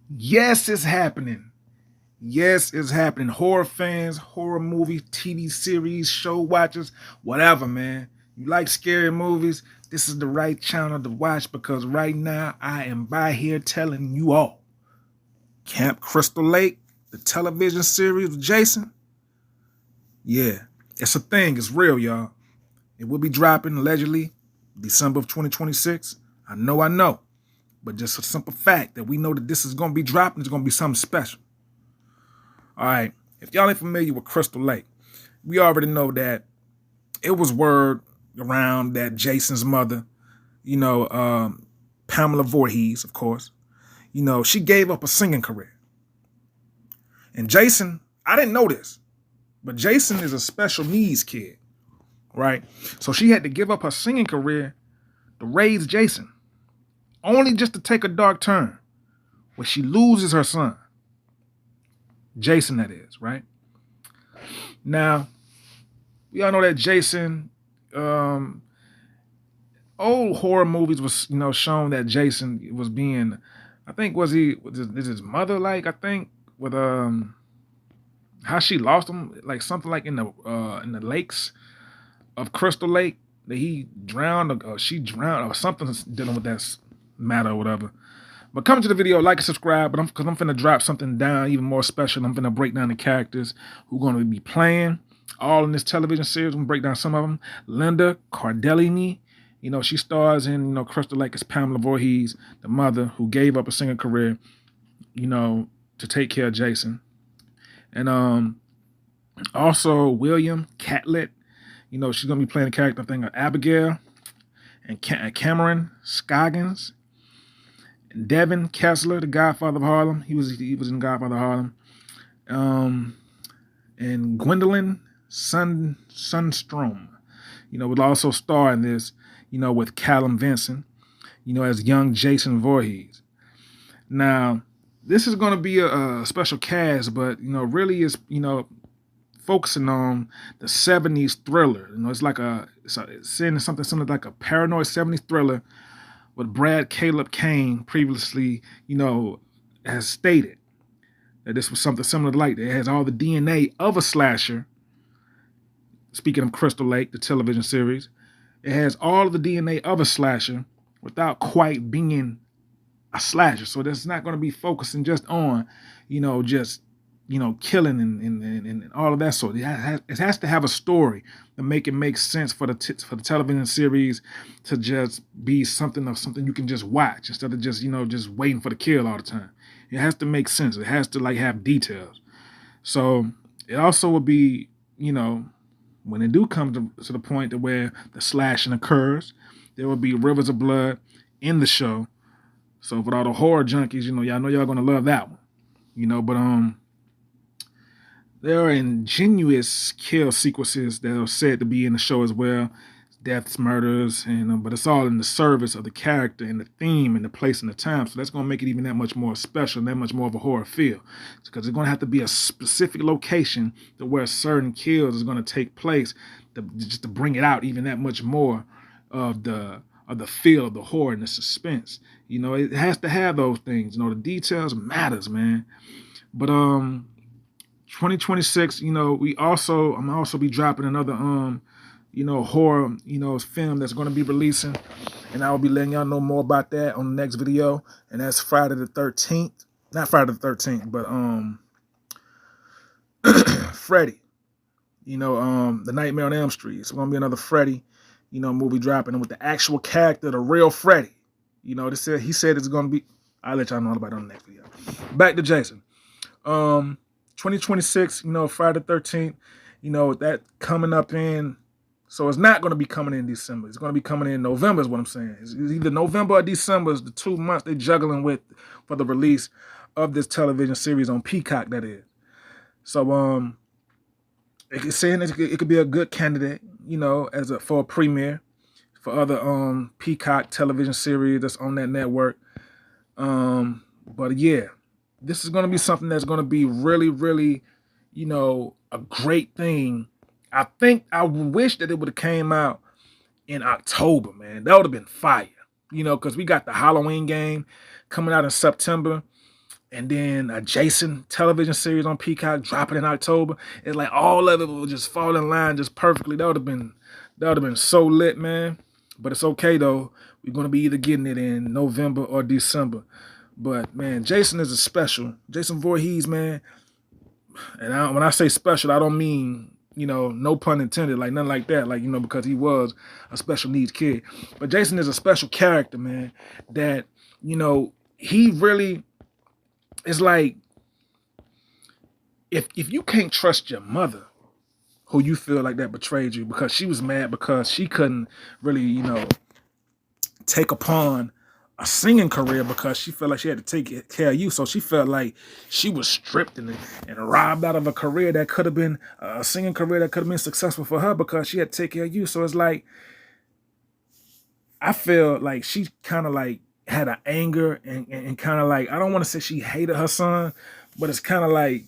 Yes, it's happening. Yes, it's happening. Horror fans, horror movie, TV series, show watchers, whatever, man. You like scary movies? This is the right channel to watch because right now I am by here telling you all. Camp Crystal Lake, the television series with Jason. Yeah, it's a thing. It's real, y'all. It will be dropping allegedly December of 2026. I know. But just a simple fact that we know that this is going to be dropping. It's going to be something special. All right. If y'all ain't familiar with Crystal Lake, we already know that it was word around that Jason's mother, Pamela Voorhees, of course, she gave up a singing career. And Jason, I didn't know this, but Jason is a special needs kid, right? So she had to give up her singing career to raise Jason, only just to take a dark turn where she loses her son. Jason, that is, right? Now, we all know that Jason, old horror movies was, shown that Jason was being, I think, was his mother like, I think, with how she lost him, like something like in the lakes of Crystal Lake that he drowned or she drowned or something dealing with that matter or whatever. But come to the video, like and subscribe. But because I'm finna drop something down even more special. I'm finna break down the characters who are going to be playing all in this television series. I'm gonna break down some of them. Linda Cardellini, she stars in Crystal Lake as Pamela Voorhees, the mother who gave up a singing career, to take care of Jason. And also William Catlett, she's gonna be playing the character, I think, of Abigail, and Cameron Scoggins. Devin Kessler, the Godfather of Harlem. He was in Godfather of Harlem. And Gwendolyn Sundstrom, would also star in this, with Callum Vincent, as young Jason Voorhees. Now, this is going to be a special cast, but, really is, focusing on the 70s thriller. It's like it's saying something similar like a paranoid 70s thriller what Brad Caleb Kane previously, has stated that this was something similar to like that. It has all the DNA of a slasher. Speaking of Crystal Lake, the television series, it has all of the DNA of a slasher without quite being a slasher. So that's not going to be focusing just on, killing and all of that sort. It has to have a story to make it make sense for the television series to just be something you can just watch instead of just just waiting for the kill all the time. It has to make sense. It has to have details. So it also will be when it do come to the point to where the slashing occurs, there will be rivers of blood in the show. So for all the horror junkies, y'all know y'all gonna love that one. But there are ingenious kill sequences that are said to be in the show as well. Deaths, murders, and but it's all in the service of the character and the theme and the place and the time. So that's going to make it even that much more special and that much more of a horror feel. Because it's going to have to be a specific location to where certain kills is going to take place just to bring it out even that much more of the feel of the horror and the suspense. It has to have those things. The details matters, man. But 2026, I'm also be dropping another horror, film that's going to be releasing, and I will be letting y'all know more about that on the next video, and that's Friday the 13th. Not Friday the 13th, but Freddy. The Nightmare on Elm Street. It's going to be another Freddy, movie dropping with the actual character, the real Freddy. He said it's going to be. I'll let y'all know about it on the next video. Back to Jason. 2026, Friday the 13th, that coming up in, so it's not going to be coming in December. It's going to be coming in November is what I'm saying. It's either November or December is the 2 months they're juggling with for the release of this television series on Peacock, that is. So, it's saying it could be a good candidate, for a premiere for other Peacock television series that's on that network. But yeah, this is going to be something that's going to be really, really, a great thing. I wish that it would have came out in October, man. That would have been fire, because we got the Halloween game coming out in September. and then a Jason television series on Peacock dropping in October. It's like all of it will just fall in line just perfectly. That would have been so lit, man. But it's okay though. We're gonna be either getting it in November or December. But man, Jason is a special. Jason Voorhees, man. And when I say special, I don't mean, no pun intended, like nothing like that, like, because he was a special needs kid. But Jason is a special character, man, that, he really is like, if you can't trust your mother, who you feel like that betrayed you because she was mad because she couldn't really, take upon a singing career because she felt like she had to take care of you. So she felt like she was stripped and robbed out of a career that could have been a singing career that could have been successful for her because she had to take care of you. So it's like, I feel like she kind of like had an anger and kind of like, I don't want to say she hated her son, but it's kind of like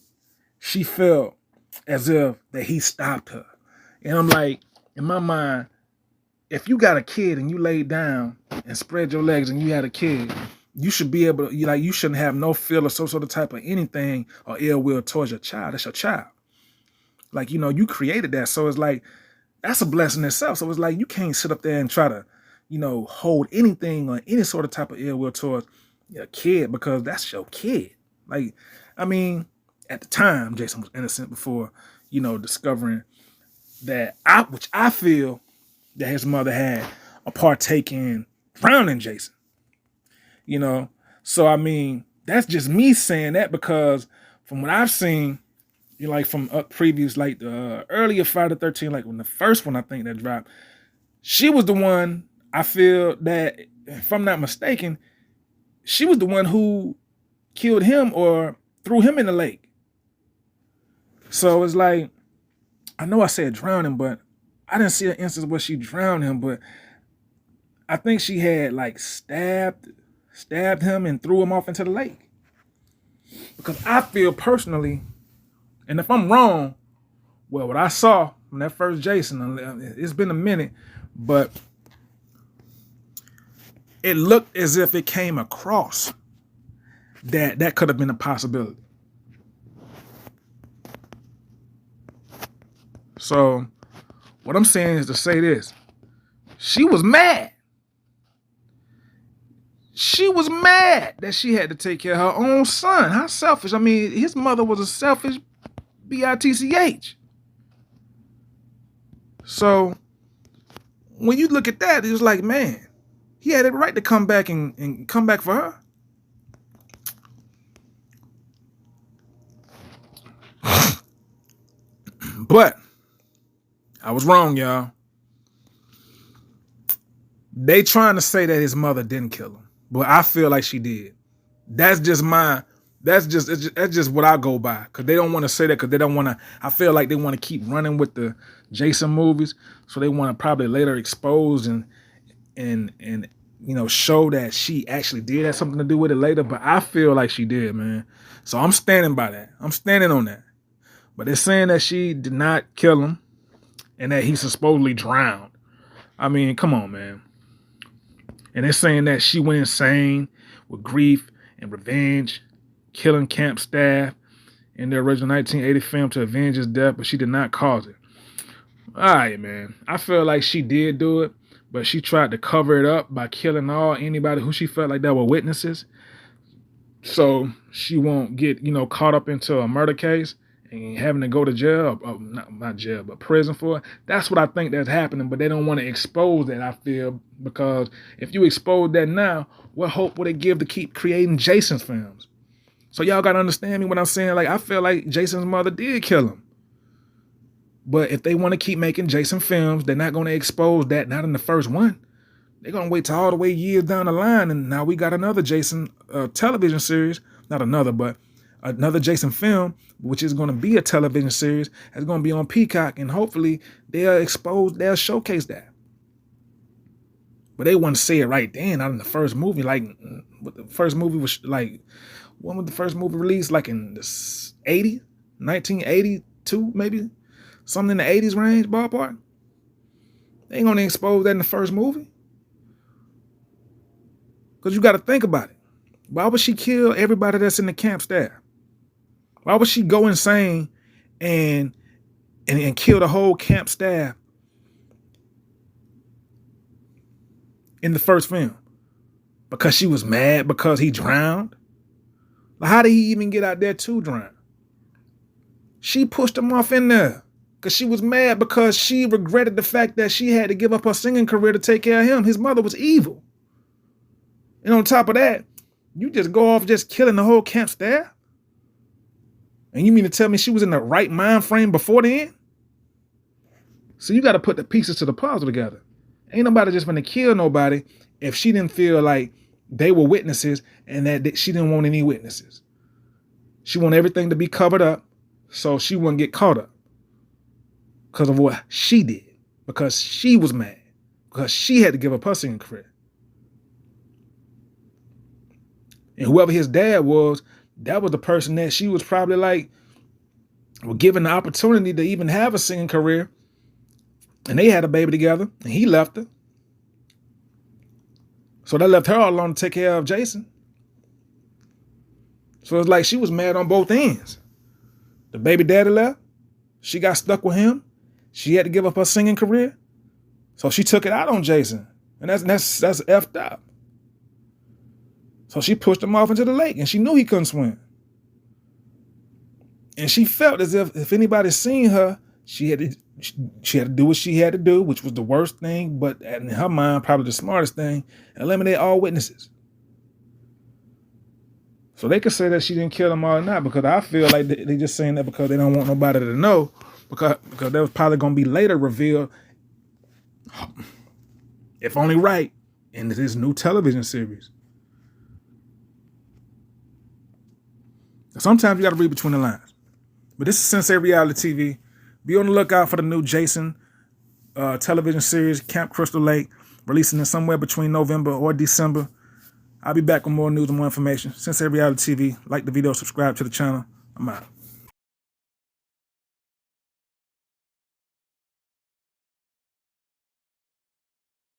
she felt as if that he stopped her. And I'm like, in my mind, if you got a kid and you laid down and spread your legs and you had a kid, you should be able to, you shouldn't have no feel or some sort of type of anything or ill will towards your child. That's your child. Like, you created that. So it's like, that's a blessing itself. So it's like, you can't sit up there and try to, hold anything or any sort of type of ill will towards your kid because that's your kid. Like, I mean, at the time, Jason was innocent before, discovering that which I feel that his mother had a partake in drowning Jason. So I mean, that's just me saying that because from what I've seen, like from previews, like the earlier Friday the 13th, like when the first one I think that dropped, she was the one. I feel that if I'm not mistaken, she was the one who killed him or threw him in the lake. So it's like, I know I said drowning, but I didn't see an instance where she drowned him, but I think she had like stabbed him and threw him off into the lake. Because I feel personally, and if I'm wrong, well, what I saw from that first Jason, it's been a minute, but it looked as if it came across that could have been a possibility. So what I'm saying is to say this. She was mad. She was mad that she had to take care of her own son. How selfish. I mean, his mother was a selfish bitch. So when you look at that, it's like, man, he had every right to come back and come back for her. But I was wrong, y'all. They trying to say that his mother didn't kill him, but I feel like she did. That's just what I go by. Because they don't want to say that because they don't want to, I feel like they want to keep running with the Jason movies. So they want to probably later expose and show that she actually did have something to do with it later. But I feel like she did, man. So I'm standing by that. I'm standing on that. But they're saying that she did not kill him and that he supposedly drowned. I mean, come on, man. And they're saying that she went insane with grief and revenge, killing camp staff in the original 1980 film to avenge his death, but she did not cause it. All right, man. I feel like she did do it, but she tried to cover it up by killing anybody who she felt like that were witnesses. So she won't get, caught up into a murder case and having to go to jail, or not jail, but prison for it. That's what I think that's happening, but they don't want to expose that, I feel, because if you expose that now, what hope would it give to keep creating Jason's films? So y'all got to understand me when I'm saying, like, I feel like Jason's mother did kill him. But if they want to keep making Jason films, they're not going to expose that, not in the first one. They're going to wait till all the way years down the line, and now we got another Jason television series, not another, but another Jason film, which is going to be a television series. It's going to be on Peacock, and hopefully they'll showcase that. But they want to say it right then, not in the first movie. Like, the first movie was like, when was the first movie released? Like in the 80s, 1982, maybe? Something in the 80s range, ballpark? They ain't going to expose that in the first movie. Because you got to think about it. Why would she kill everybody that's in the camp staff? Why would she go insane and kill the whole camp staff in the first film? Because she was mad because he drowned? How did he even get out there to drown? She pushed him off in there because she was mad because she regretted the fact that she had to give up her singing career to take care of him. His mother was evil. And on top of that, you just go off just killing the whole camp staff? And you mean to tell me she was in the right mind frame before then? So you got to put the pieces to the puzzle together. Ain't nobody just gonna kill nobody if she didn't feel like they were witnesses and that she didn't want any witnesses. She wanted everything to be covered up so she wouldn't get caught up because of what she did, because she was mad, because she had to give up her singing career. And whoever his dad was, that was the person that she was probably like, well, given the opportunity to even have a singing career. And they had a baby together, and he left her. So that left her all alone to take care of Jason. So it's like she was mad on both ends. The baby daddy left. She got stuck with him. She had to give up her singing career. So she took it out on Jason. And that's effed up. So she pushed him off into the lake, and she knew he couldn't swim. And she felt as if anybody seen her, she had to do what she had to do, which was the worst thing, but in her mind, probably the smartest thing, eliminate all witnesses. So they could say that she didn't kill them all or not, because I feel like they just saying that because they don't want nobody to know, because that was probably going to be later revealed, if only right, in this new television series. Sometimes you got to read between the lines. But this is Sensei Reality TV. Be on the lookout for the new Jason television series, Camp Crystal Lake, releasing in somewhere between November or December. I'll be back with more news and more information. Sensei Reality TV. Like the video, subscribe to the channel. I'm out.